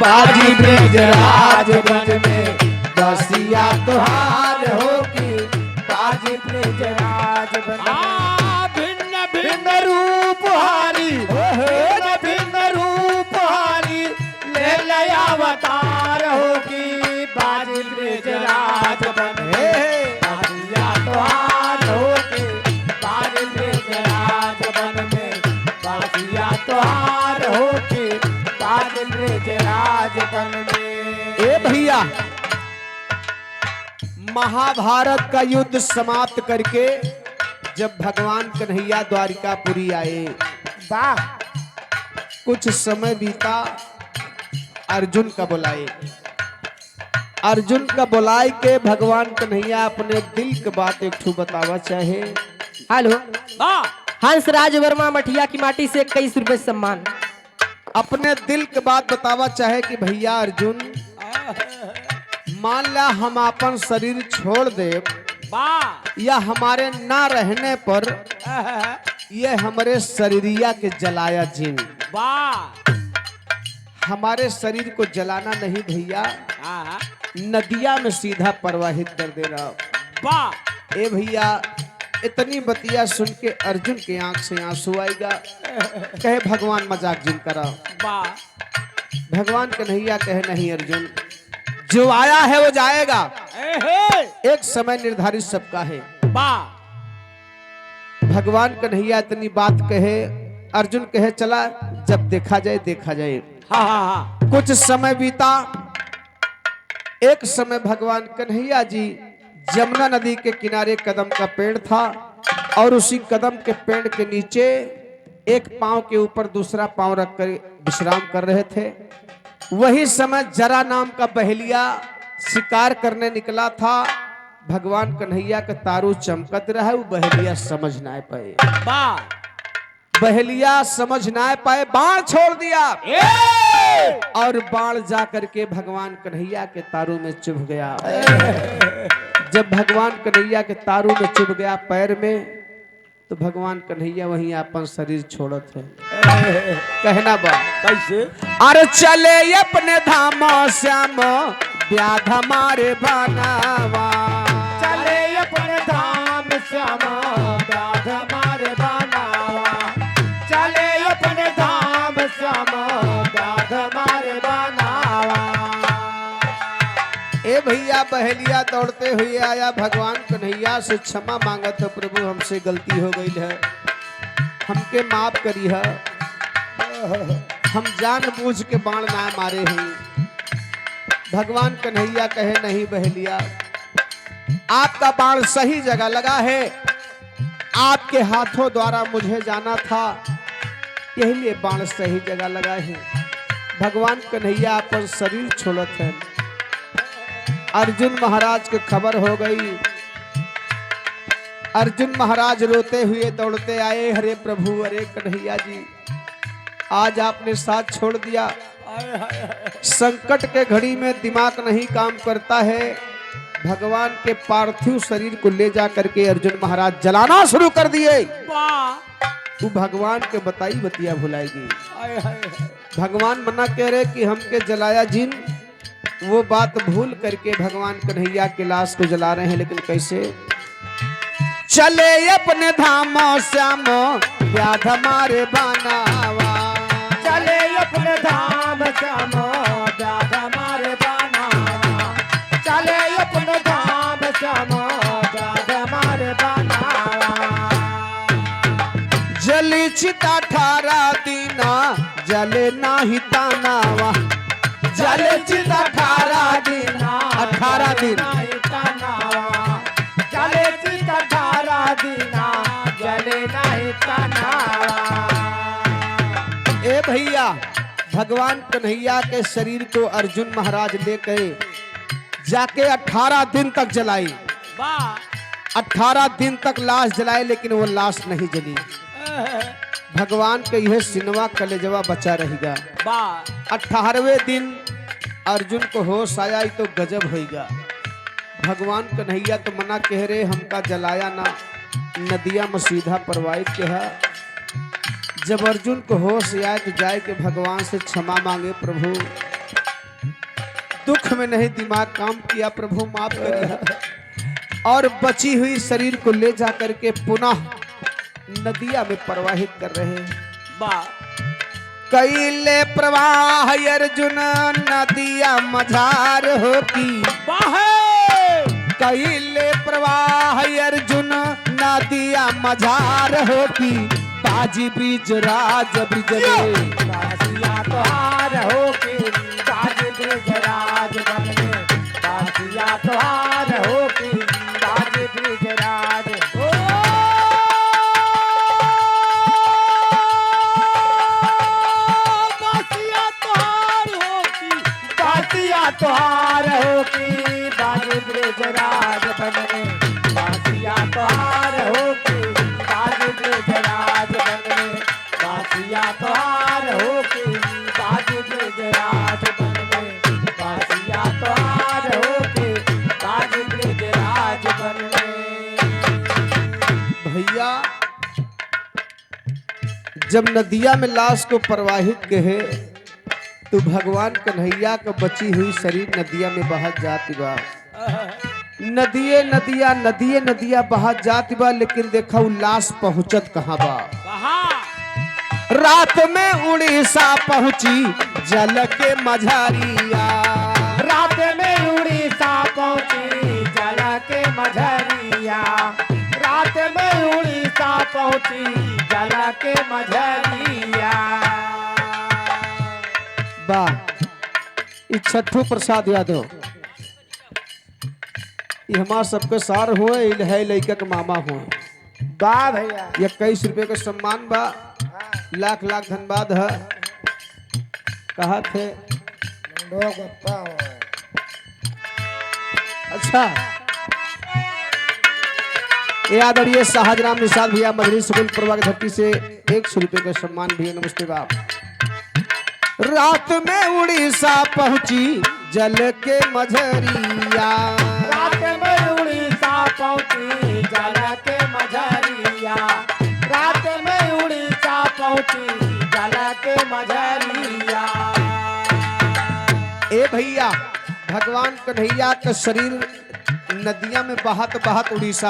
बाजी ब्रजराज वन में बसिया तुहार होगी बाजी ब्रजराज वन में भिन्न भिन्न भिन्न रूप हारी भिन्न भिन्न रूप हारी ले लया अवतार होगी बाजी ब्रजराज वन में बसिया तुहार होगी बाजी ब्रजराज वन में बसिया तुहार होगी बाजी ब्रजराज वन में। ए भैया महाभारत का युद्ध समाप्त करके जब भगवान कन्हैया द्वारिकापुरी आए, वाह, कुछ समय बीता, अर्जुन का बुलाए। अर्जुन का बुलाए के भगवान कन्हैया अपने दिल की बात एक ठू बतावा चाहे। हेलो, हंसराज वर्मा मठिया की माटी से 21 रुपए सम्मान। अपने दिल की बात बतावा चाहे कि भैया अर्जुन, मान ला हम अपन शरीर छोड़ दे या हमारे ना रहने पर ये हमारे शरीरिया के जलाया जिन, हमारे शरीर को जलाना नहीं भैया, नदिया में सीधा प्रवाहित कर देना। ए भैया इतनी बतिया सुन के अर्जुन के आंख से आंसू आएगा। कहे भगवान मजाक जिन करा। भगवान कन्हैया कहे नहीं अर्जुन, जो आया है वो जाएगा, एक समय निर्धारित सबका है। भगवान कन्हैया इतनी बात कहे, अर्जुन कहे चला जब देखा जाए देखा जाए। कुछ समय बीता, एक समय भगवान कन्हैया जी जमुना नदी के किनारे कदम का पेड़ था और उसी कदम के पेड़ के नीचे एक पांव के ऊपर दूसरा पांव रखकर विश्राम कर रहे थे। वही समय जरा नाम का बहेलिया शिकार करने निकला था। भगवान कन्हैया का तारू चमकत रहा, वो बहेलिया समझ ना पाए, बहेलिया समझ ना पाए, बाण छोड़ दिया और बाण जा करके भगवान कन्हैया के तारू में चुभ गया। जब भगवान कन्हैया के तारू में चुभ गया पैर में, तो भगवान कन्हैया वहीं अपन शरीर छोड़त है। कहना बा कैसे? अरे चले अपने धाम श्याम व्याध हमारे बनावा, चले अपने धाम श्याम व्याध हमारे बनावा, चले अपने धाम श्याम व्याध हमारे बनावा। ए भैया बहेलिया दौड़ते हुए आया, भगवान कन्हैया से क्षमा मांगा तो प्रभु हमसे गलती हो गई है, हमके माफ करी है, हम जानबूझ के बाण ना मारे हैं। भगवान कन्हैया कहे नहीं बहेलिया, आपका बाण सही जगह लगा है, आपके हाथों द्वारा मुझे जाना था, यही लिए बाण सही जगह लगा है। भगवान कन्हैया अपन शरीर छोड़त है। अर्जुन महाराज के खबर हो गई। अर्जुन महाराज रोते हुए दौड़ते आए, हरे प्रभु, अरे कन्हैया जी, आज आपने साथ छोड़ दिया। संकट के घड़ी में दिमाग नहीं काम करता है। भगवान के पार्थिव शरीर को ले जा करके अर्जुन महाराज जलाना शुरू कर दिए। तू भगवान के बताई बतिया भुलाएगी। भगवान मना कह रहे कि हमके जलाया जिन, वो बात भूल करके भगवान कन्हैया के लाश को जला रहे हैं। लेकिन कैसे? चले अपने धाम श्याम व्याध हमारे बनावा, चले अपने धाम श्याम व्याध हमारे बनावा, चले अपने धाम श्याम व्याध हमारे बनावा। जली चिता 18 दिन जले नाही तानावा, जले चिता 18 दिन 18 दिन जले चिता 18 दिन जले नहीं तानावा। ए भैया भगवान कन्हैया के शरीर को अर्जुन महाराज लेकर जाके 18 दिन तक जलाई। 18 दिन तक लाश जलाई, लेकिन वो लाश नहीं जली। भगवान के यह सिनवा कलेजवा बचा रहेगा। 18वें दिन अर्जुन को होश आया, तो गजब होगा। भगवान कन्हैया तो मना कह रहे, हमका जलाया ना, नदिया में सीधा प्रवाहित किया। जब अर्जुन को होश आया तो जाए के भगवान से क्षमा मांगे, प्रभु दुख में नहीं दिमाग काम किया, प्रभु माफ करिए। और बची हुई शरीर को ले जा करके पुनः नदिया में प्रवाहित कर रहे हैं। कैले प्रवाह अर्जुन नदिया मझार हो की, कैले प्रवाह अर्जुन नदिया मझार हो की, बाजी ब्रिज राज ब्रिज में बासिया तोहार हो की, बाजी ब्रिज राज बन में, बासिया तोहार हो की, बाजी ब्रिज राज हो। बासिया तोहार हो की, बासिया तोहार हो की, बाजी ब्रिज राज बन में, बासिया तोहार हो की, बाजी ब्रिज राज बन में, बासिया तोहार हो की, बाजी ब्रिज राज बन में, बासिया तोहार हो की, बाजी ब्रिज राज बन में। भैया जब नदिया में लाश को प्रवाहित कहे तो भगवान कन्हैया का बची हुई शरीर नदिया में बहत जाती बा। नदिये नदिया नदिये नदिया बहत जाती बा, लेकिन देखा वो लाश पहुंचत कहाँ बा। रात में उड़ीसा पहुंची जल के मझारिया, रात में उड़ीसा पहुंची जल के मझरिया, रात में उड़ीसा पहुंची जल के मझरिया। बा ई छठो प्रसाद यादव ये हमार सबके सार हुए, है लड़का के मामा हुए। वाह भैया, 21 रुपये का सम्मान बा, लाख लाख धन्यवाद है। कहा थे अच्छा ये आदरणीय शाहजराम निषाद भैया मधुरी सुगुल प्रभा की धरती से 100 रुपये का सम्मान भैया, नमस्ते बाप। रात में उड़ीसा पहुंची जल के मझरिया, रात में उड़ीसा पहुंची जल के मझरिया, रात में उड़ीसा पहुंची जल के मझरिया। ए भैया भगवान कन्हैया का शरीर नदिया में बहत बहत उड़ीसा